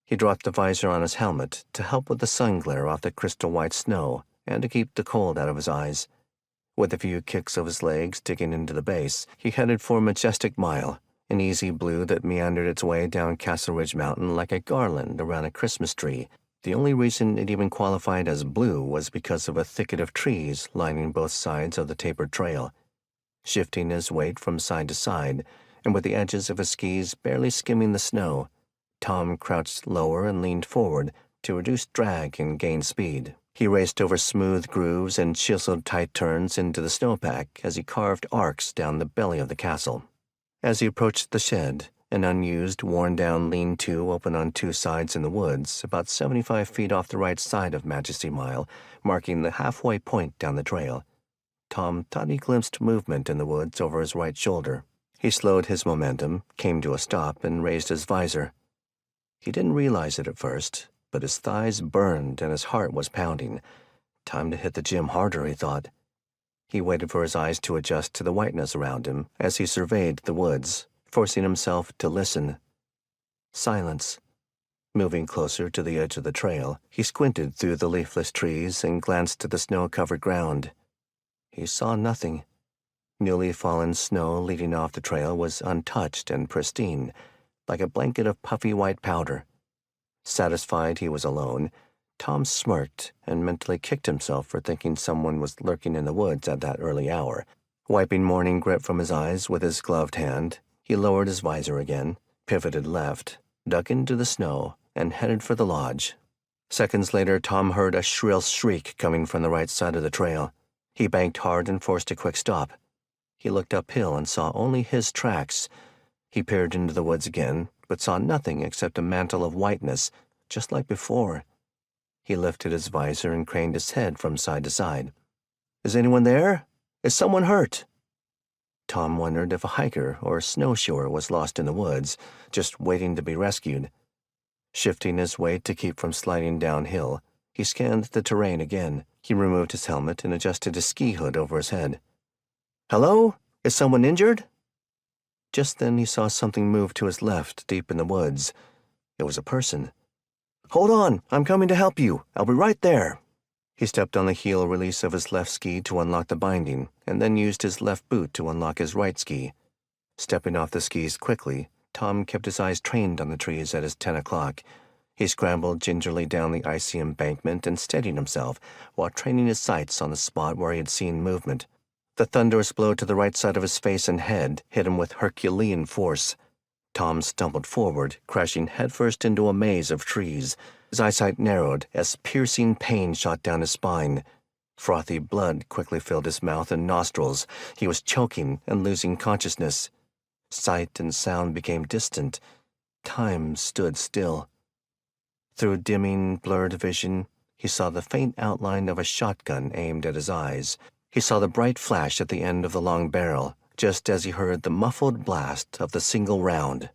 He dropped the visor on his helmet to help with the sun glare off the crystal-white snow and to keep the cold out of his eyes. With a few kicks of his legs digging into the base, he headed for Majestic Mile, an easy blue that meandered its way down Castle Ridge Mountain like a garland around a Christmas tree. The only reason it even qualified as blue was because of a thicket of trees lining both sides of the tapered trail. Shifting his weight from side to side, and with the edges of his skis barely skimming the snow, Tom crouched lower and leaned forward to reduce drag and gain speed. He raced over smooth grooves and chiseled tight turns into the snowpack as he carved arcs down the belly of the castle. As he approached the shed, an unused, worn-down lean-to open on two sides in the woods, about 75 feet off the right side of Majesty Mile, marking the halfway point down the trail, Tom thought he glimpsed movement in the woods over his right shoulder. He slowed his momentum, came to a stop, and raised his visor. He didn't realize it at first, but his thighs burned and his heart was pounding. Time to hit the gym harder, he thought. He waited for his eyes to adjust to the whiteness around him as he surveyed the woods, forcing himself to listen. Silence. Moving closer to the edge of the trail, he squinted through the leafless trees and glanced at the snow-covered ground. He saw nothing. Newly fallen snow leading off the trail was untouched and pristine, like a blanket of puffy white powder. Satisfied he was alone, Tom smirked and mentally kicked himself for thinking someone was lurking in the woods at that early hour. Wiping morning grit from his eyes with his gloved hand, he lowered his visor again, pivoted left, dug into the snow, and headed for the lodge. Seconds later, Tom heard a shrill shriek coming from the right side of the trail. He banked hard and forced a quick stop. He looked uphill and saw only his tracks. He peered into the woods again, but saw nothing except a mantle of whiteness, just like before. He lifted his visor and craned his head from side to side. "Is anyone there? Is someone hurt?" Tom wondered if a hiker or a snowshoer was lost in the woods, just waiting to be rescued. Shifting his weight to keep from sliding downhill, he scanned the terrain again. He removed his helmet and adjusted his ski hood over his head. "Hello? Is someone injured?" Just then he saw something move to his left, deep in the woods. It was a person. "Hold on, I'm coming to help you. I'll be right there." He stepped on the heel release of his left ski to unlock the binding, and then used his left boot to unlock his right ski. Stepping off the skis quickly, Tom kept his eyes trained on the trees at his 10 o'clock. He scrambled gingerly down the icy embankment and steadied himself while training his sights on the spot where he had seen movement. The thunderous blow to the right side of his face and head hit him with Herculean force. Tom stumbled forward, crashing headfirst into a maze of trees. His eyesight narrowed as piercing pain shot down his spine. Frothy blood quickly filled his mouth and nostrils. He was choking and losing consciousness. Sight and sound became distant. Time stood still. Through dimming, blurred vision, he saw the faint outline of a shotgun aimed at his eyes. He saw the bright flash at the end of the long barrel, just as he heard the muffled blast of the single round.